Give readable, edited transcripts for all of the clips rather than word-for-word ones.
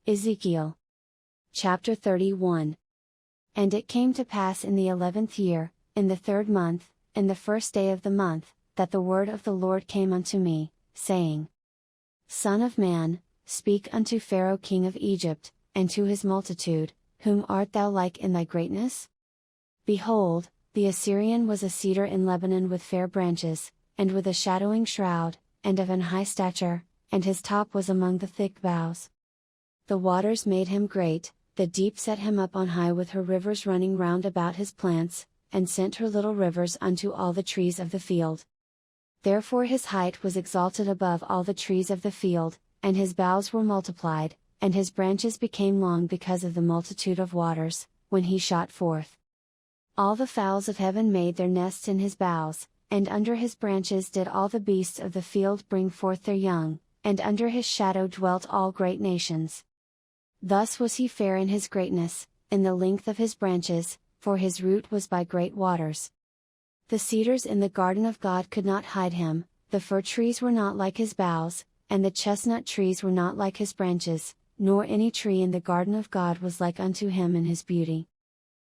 Ezekiel. Chapter 31. And it came to pass in the 11th year, in the 3rd month, in the 1st day of the month, that the word of the Lord came unto me, saying, Son of man, speak unto Pharaoh king of Egypt, and to his multitude, whom art thou like in thy greatness? Behold, the Assyrian was a cedar in Lebanon with fair branches, and with a shadowing shroud, and of an high stature, and his top was among the thick boughs. The waters made him great, the deep set him up on high with her rivers running round about his plants, and sent her little rivers unto all the trees of the field. Therefore his height was exalted above all the trees of the field, and his boughs were multiplied, and his branches became long because of the multitude of waters, when he shot forth. All the fowls of heaven made their nests in his boughs, and under his branches did all the beasts of the field bring forth their young, and under his shadow dwelt all great nations. Thus was he fair in his greatness, in the length of his branches, for his root was by great waters. The cedars in the garden of God could not hide him, the fir trees were not like his boughs, and the chestnut trees were not like his branches, nor any tree in the garden of God was like unto him in his beauty.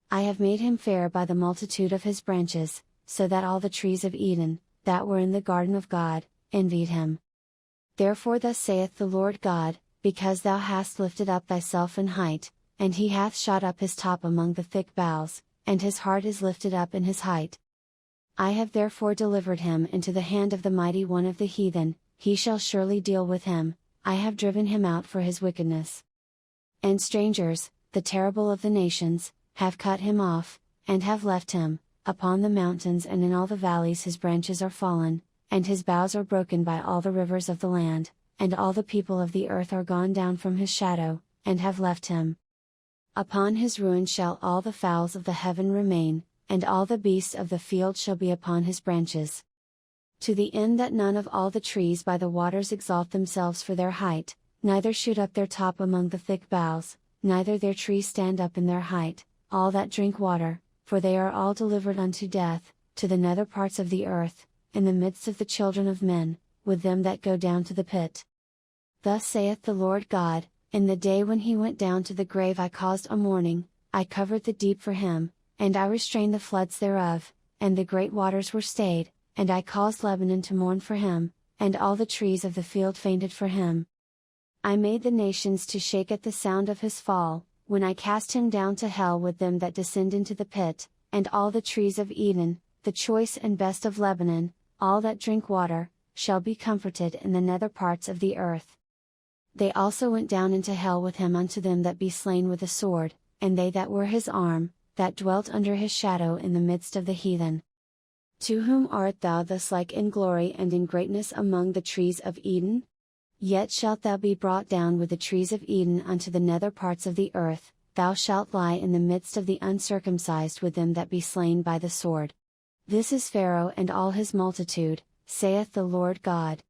I have made him fair by the multitude of his branches, so that all the trees of Eden, that were in the garden of God, envied him. Therefore thus saith the Lord God, because thou hast lifted up thyself in height, and he hath shot up his top among the thick boughs, and his heart is lifted up in his height. I have therefore delivered him into the hand of the mighty one of the heathen, he shall surely deal with him, I have driven him out for his wickedness. And strangers, the terrible of the nations, have cut him off, and have left him, upon the mountains and in all the valleys his branches are fallen, and his boughs are broken by all the rivers of the land, and all the people of the earth are gone down from his shadow, and have left him. Upon his ruin shall all the fowls of the heaven remain, and all the beasts of the field shall be upon his branches. To the end that none of all the trees by the waters exalt themselves for their height, neither shoot up their top among the thick boughs, neither their trees stand up in their height, all that drink water, for they are all delivered unto death, to the nether parts of the earth, in the midst of the children of men, with them that go down to the pit. Thus saith the Lord God, in the day when he went down to the grave I caused a mourning, I covered the deep for him, and I restrained the floods thereof, and the great waters were stayed, and I caused Lebanon to mourn for him, and all the trees of the field fainted for him. I made the nations to shake at the sound of his fall, when I cast him down to hell with them that descend into the pit, and all the trees of Eden, the choice and best of Lebanon, all that drink water, shall be comforted in the nether parts of the earth. They also went down into hell with him unto them that be slain with the sword, and they that were his arm, that dwelt under his shadow in the midst of the heathen. To whom art thou thus like in glory and in greatness among the trees of Eden? Yet shalt thou be brought down with the trees of Eden unto the nether parts of the earth, thou shalt lie in the midst of the uncircumcised with them that be slain by the sword. This is Pharaoh and all his multitude, saith the Lord God.